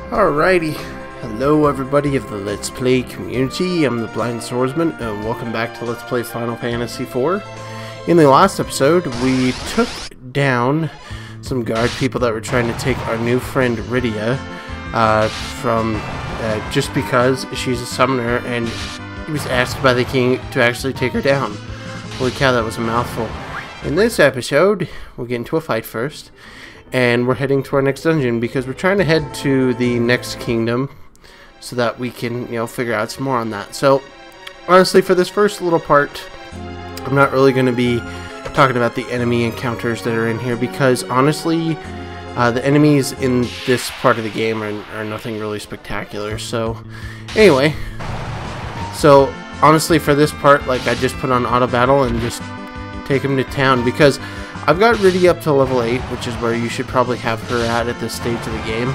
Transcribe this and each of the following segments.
Alrighty, hello everybody of the Let's Play community. I'm the Blind Swordsman and welcome back to Let's Play Final Fantasy IV. In the last episode, we took down some guard people that were trying to take our new friend Rydia just because she's a summoner and he was asked by the king to actually take her down. Holy cow, that was a mouthful. In this episode, we'll get into a fight first. And we're heading to our next dungeon because we're trying to head to the next kingdom so that we can, figure out some more on that. So, honestly, for this first little part, I'm not really going to be talking about the enemy encounters that are in here because, honestly, the enemies in this part of the game are nothing really spectacular. So, anyway, honestly, for this part, I just put on auto battle and just take him to town because I've got Rydia up to level 8, which is where you should probably have her at this stage of the game.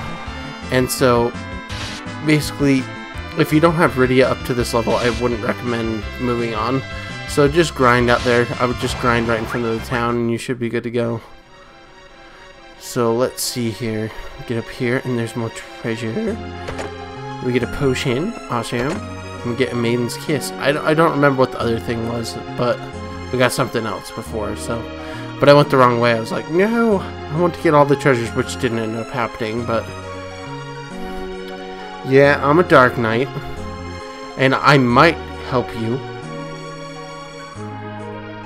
And so, basically, if you don't have Rydia up to this level, I wouldn't recommend moving on. So just grind out there. I would just grind right in front of the town and you should be good to go. So let's see here. Get up here and there's more treasure. We get a potion. Awesome. And we get a maiden's kiss. I don't remember what the other thing was, but we got something else before, so... But I went the wrong way. I was like, no, I want to get all the treasures, which didn't end up happening, but... Yeah, I'm a Dark Knight, and I might help you.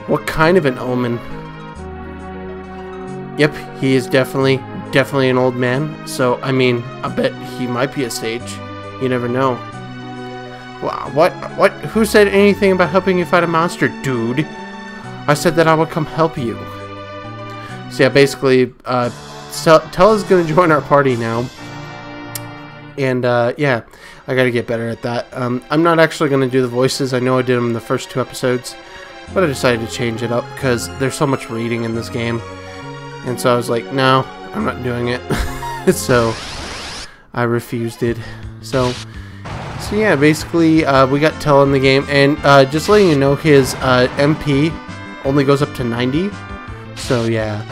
What kind of an omen? Yep, he is definitely an old man, so, I mean, I bet he might be a sage. You never know. Wow, what? Who said anything about helping you fight a monster, dude? I said that I would come help you. So yeah, basically, Tellah's gonna join our party now. And, yeah, I gotta get better at that. I'm not actually gonna do the voices. I know I did them in the first 2 episodes. But I decided to change it up because there's so much reading in this game. And so I was like, no, I'm not doing it. So, I refused it. So yeah, basically, we got Tellah in the game. And, just letting you know, his, MP only goes up to 90. So yeah,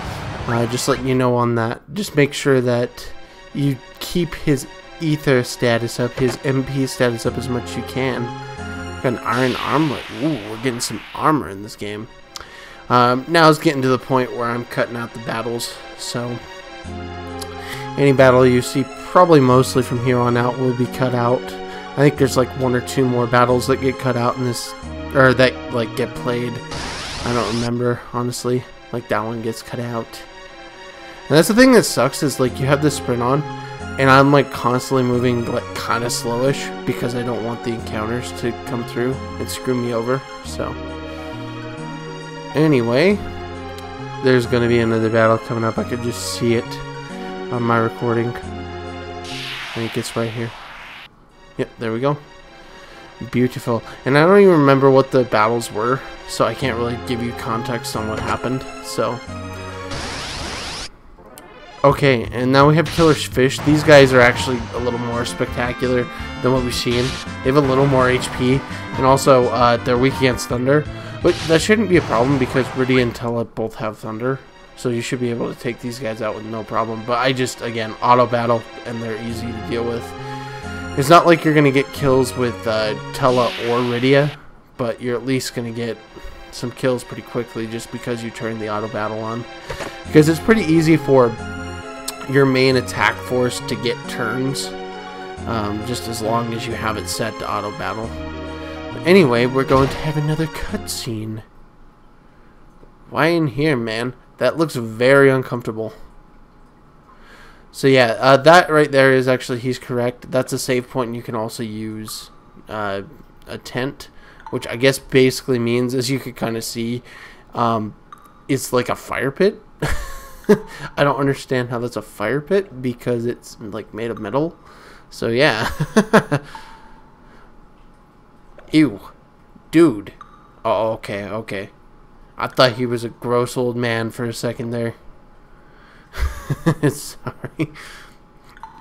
just letting you know on that. Just make sure that you keep his ether status up, his MP status up as much as you can. Got an iron armlet. Ooh, we're getting some armor in this game. Now it's getting to the point where I'm cutting out the battles. So any battle you see, probably mostly from here on out, will be cut out. I think there's like 1 or 2 more battles that get cut out in this, or that get played. I don't remember, honestly. That one gets cut out. And that's the thing that sucks is, you have this sprint on, and I'm, constantly moving, kind of slowish, because I don't want the encounters to come through and screw me over, so. Anyway, there's going to be another battle coming up. I could just see it on my recording. I think it's right here. Yep, there we go. Beautiful. And I don't even remember what the battles were, so I can't really give you context on what happened. So okay, and now we have killer fish. These guys are actually a little more spectacular than what we've seen. They have a little more HP, and also they're weak against thunder, but that shouldn't be a problem because Rydia and Tellah both have thunder, so you should be able to take these guys out with no problem. But I just, again, auto battle, and they're easy to deal with. It's not like you're going to get kills with Tellah or Rydia, but you're at least going to get some kills pretty quickly just because you turn the auto battle on. Because it's pretty easy for your main attack force to get turns, just as long as you have it set to auto battle. But anyway, we're going to have another cutscene. Why in here, man? That looks very uncomfortable. So yeah, that right there is actually, he's correct. That's a save point, and you can also use a tent, which I guess basically means, as you could kind of see, it's like a fire pit. I don't understand how that's a fire pit because it's made of metal. So yeah. Ew. Dude. Oh, okay. I thought he was a gross old man for a second there. Sorry.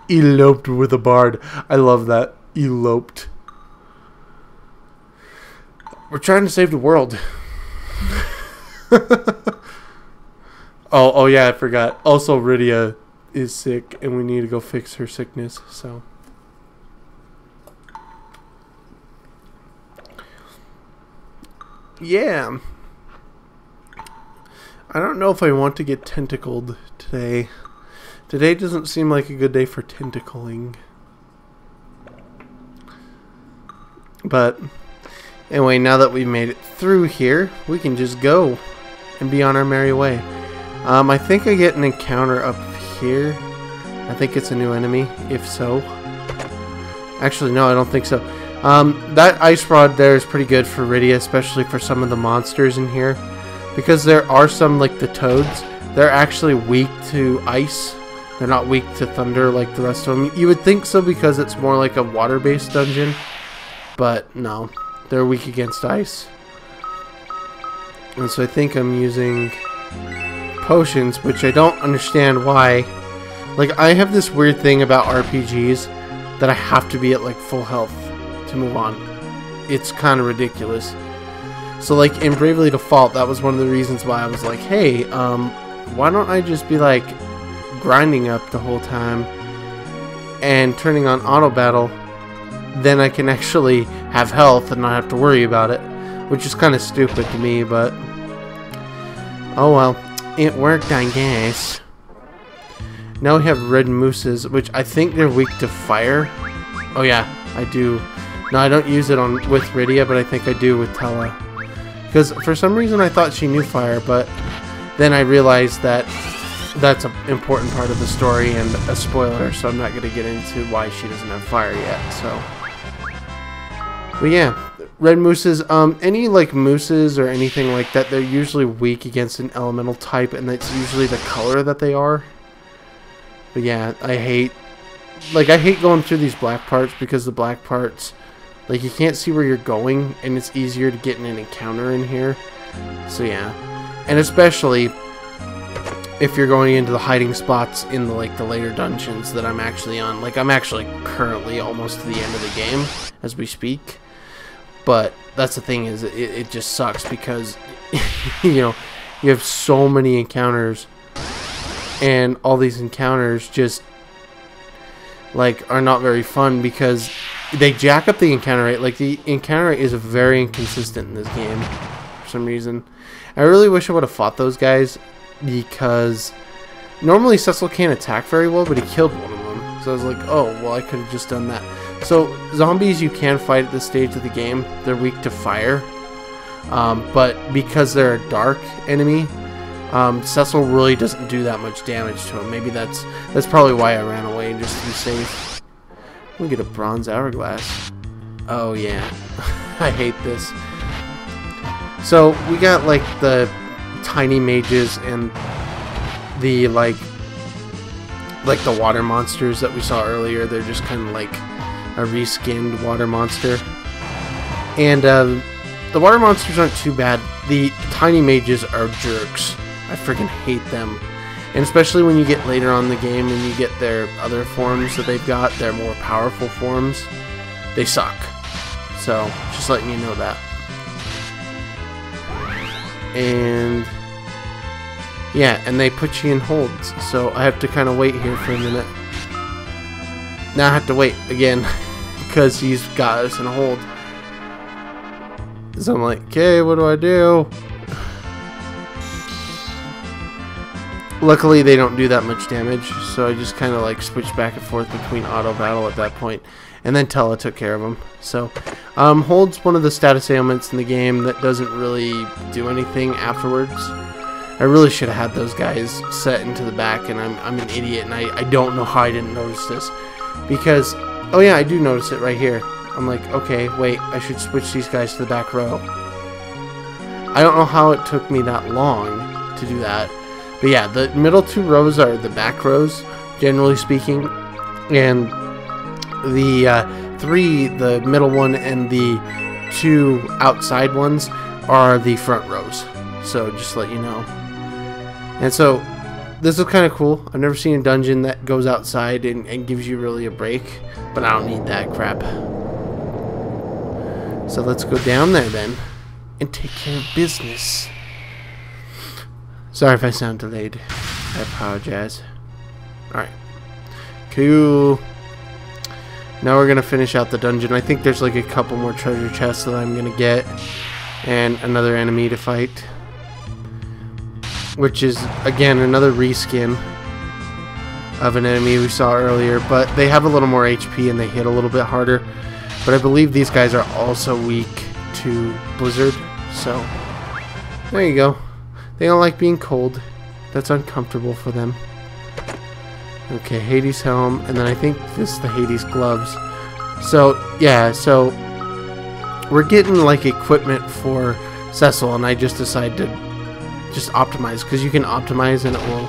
Eloped with a bard. I love that. Eloped. We're trying to save the world. Oh yeah, I forgot. Also, Rydia is sick, and we need to go fix her sickness, so. Yeah. I don't know if I want to get tentacled today. Today doesn't seem like a good day for tentacling. But anyway, now that we've made it through here, we can just go and be on our merry way. I think I get an encounter up here. I think it's a new enemy, if so. Actually, no, I don't think so. That ice rod there is pretty good for Rydia, especially for some of the monsters in here. Because there are some, like the toads, they're actually weak to ice. They're not weak to thunder like the rest of them. You would think so because it's more like a water-based dungeon. But no, they're weak against ice. And so I think I'm using potions, which I don't understand why. Like, I have this weird thing about RPGs that I have to be at like full health to move on. It's kind of ridiculous. So like in Bravely Default, that was one of the reasons why I was like, hey, why don't I just be like grinding up the whole time and turning on auto battle, then I can actually have health and not have to worry about it, which is kind of stupid to me, but oh well, it worked, I guess. Now we have red mooses, which I think they're weak to fire. Oh yeah, I do. No, I don't use it with Rydia, but I think I do with Tellah. Because for some reason I thought she knew fire, but then I realized that that's an important part of the story and a spoiler, so I'm not going to get into why she doesn't have fire yet, so. But yeah, red mooses, any like mooses or anything like that, they're usually weak against an elemental type, and that's usually the color that they are. But yeah, I hate going through these black parts because the black parts, like, you can't see where you're going, and it's easier to get in an encounter in here. So yeah, and especially if you're going into the hiding spots in the later dungeons that I'm actually on. Like, I'm actually currently almost to the end of the game as we speak. But that's the thing, is it just sucks because you know, you have so many encounters, and all these encounters just like are not very fun because they jack up the encounter rate. Like, the encounter rate is very inconsistent in this game for some reason. I really wish I would have fought those guys, because normally Cecil can't attack very well, but he killed one of them. So I was like, oh, well, I could have just done that. So zombies you can fight at this stage of the game. They're weak to fire. But because they're a dark enemy, Cecil really doesn't do that much damage to him. Maybe that's probably why I ran away, just to be safe. We get a bronze hourglass. Oh yeah, I hate this. So we got like the tiny mages and the like the water monsters that we saw earlier. They're just kind of like a reskinned water monster. And the water monsters aren't too bad. The tiny mages are jerks. I freaking hate them. And especially when you get later on in the game and you get their other forms that they've got, their more powerful forms, they suck. So, just letting you know that. And yeah, and they put you in holds. So I have to kind of wait here for a minute. Now I have to wait again because he's got us in a hold. So I'm like, okay, what do I do? Luckily, they don't do that much damage, so I just kind of like switched back and forth between auto battle at that point, and then Tellah took care of him. So, hold's one of the status ailments in the game that doesn't really do anything afterwards. I really should have had those guys set into the back, and I'm an idiot, and I don't know how I didn't notice this, because, oh yeah, I do notice it right here. I'm like, okay, wait, I should switch these guys to the back row. I don't know how it took me that long to do that. But yeah, the middle two rows are the back rows, generally speaking. And the middle one and the two outside ones are the front rows. So just to let you know. And so this is kind of cool. I've never seen a dungeon that goes outside and gives you really a break. But I don't need that crap. So let's go down there then and take care of business. Sorry if I sound delayed. I apologize. Alright. Cool. Now we're gonna finish out the dungeon. I think there's like a couple more treasure chests that I'm gonna get. And another enemy to fight. Which is, again, another reskin of an enemy we saw earlier. But they have a little more HP and they hit a little bit harder. But I believe these guys are also weak to Blizzard. So, there you go. They don't like being cold. That's uncomfortable for them. Okay, Hades helm, and then I think this is the Hades gloves. So, yeah, so we're getting like equipment for Cecil, and I just decided to just optimize, because you can optimize and it will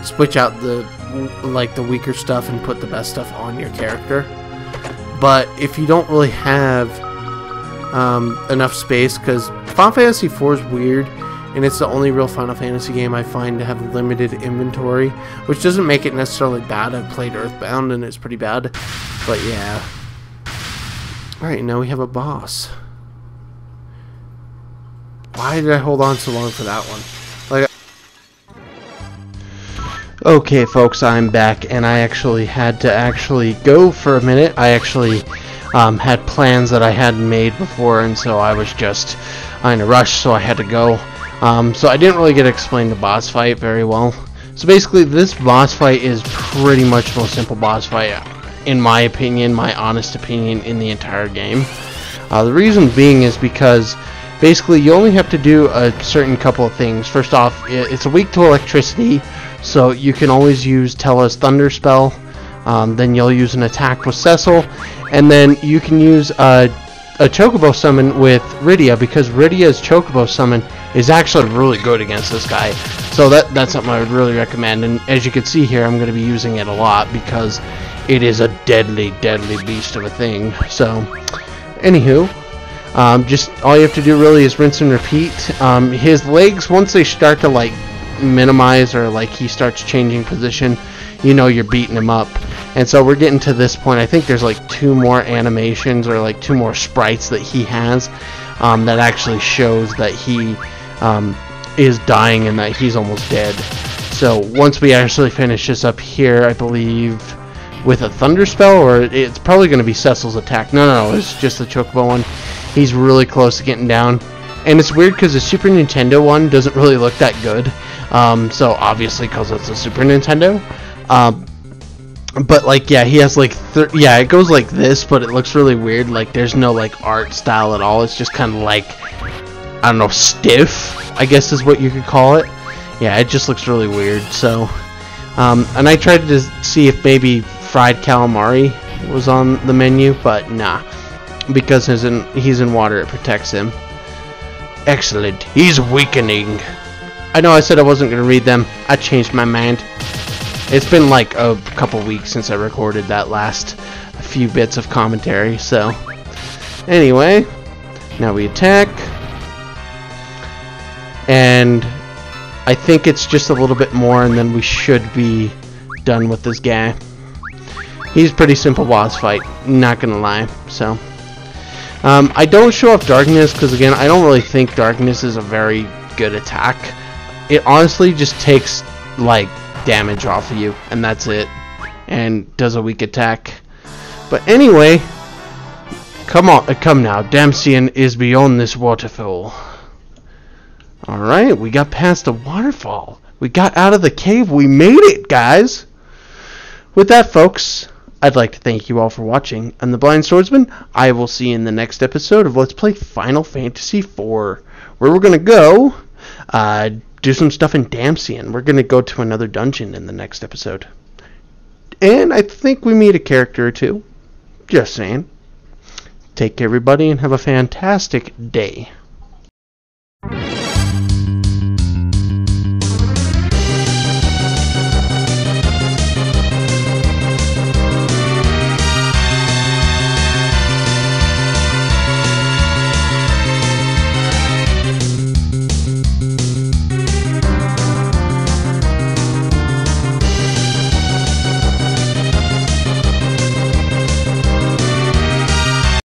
switch out the weaker stuff and put the best stuff on your character. But if you don't really have enough space, because Final Fantasy IV is weird, and it's the only real Final Fantasy game I find to have limited inventory, which doesn't make it necessarily bad. I've played Earthbound and it's pretty bad, but yeah. Alright, now we have a boss. Why did I hold on so long for that one? Okay, folks, I'm back, and I actually had to go for a minute. I actually had plans that I hadn't made before, and so I was just in a rush, so I had to go. So I didn't really get to explain the boss fight very well. So basically, this boss fight is pretty much the most simple boss fight, in my opinion, my honest opinion, in the entire game. The reason being is because basically you only have to do a certain couple of things. First off, it's weak to electricity, so you can always use Tellah's Thunder Spell. Then you'll use an attack with Cecil, and then you can use a Chocobo summon with Rydia, because Rydia's Chocobo summon is actually really good against this guy. So that's something I would really recommend, and as you can see here, I'm going to be using it a lot because it is a deadly, deadly beast of a thing. So, anywho, just all you have to do really is rinse and repeat. His legs, once they start to like minimize, or like he starts changing position, you know you're beating him up. And so we're getting to this point. I think there's like 2 more animations, or like 2 more sprites that he has that actually shows that he is dying and that he's almost dead. So once we actually finish this up here, I believe with a Thunder Spell, or it's probably going to be Cecil's attack. No, it's just the Chocobo one. He's really close to getting down. And it's weird because the Super Nintendo one doesn't really look that good. So obviously because it's a Super Nintendo. But like, yeah, he has like, yeah, it goes like this, but it looks really weird. Like there's no like art style at all. It's just kind of like, I don't know, stiff, I guess is what you could call it. Yeah, it just looks really weird. So, and I tried to see if maybe fried calamari was on the menu, but nah, because he's in water, it protects him. Excellent. He's weakening. I know I said I wasn't going to read them. I changed my mind. It's been like a couple weeks since I recorded that last few bits of commentary, so anyway, now we attack, and I think it's just a little bit more and then we should be done with this guy. He's a pretty simple boss fight, not gonna lie. So I don't show off Darkness because, again, I don't really think Darkness is a very good attack. It honestly just takes like damage off of you, and that's it, and does a weak attack. But anyway, come now, Damsian is beyond this waterfall. Alright, we got past the waterfall. We got out of the cave. We made it, guys. With that, folks, I'd like to thank you all for watching. I'm the Blind Swordsman. I will see you in the next episode of Let's Play Final Fantasy IV, where we're going to go do some stuff in Damsian. We're going to go to another dungeon in the next episode. And I think we meet a character or two. Just saying. Take care, everybody, and have a fantastic day.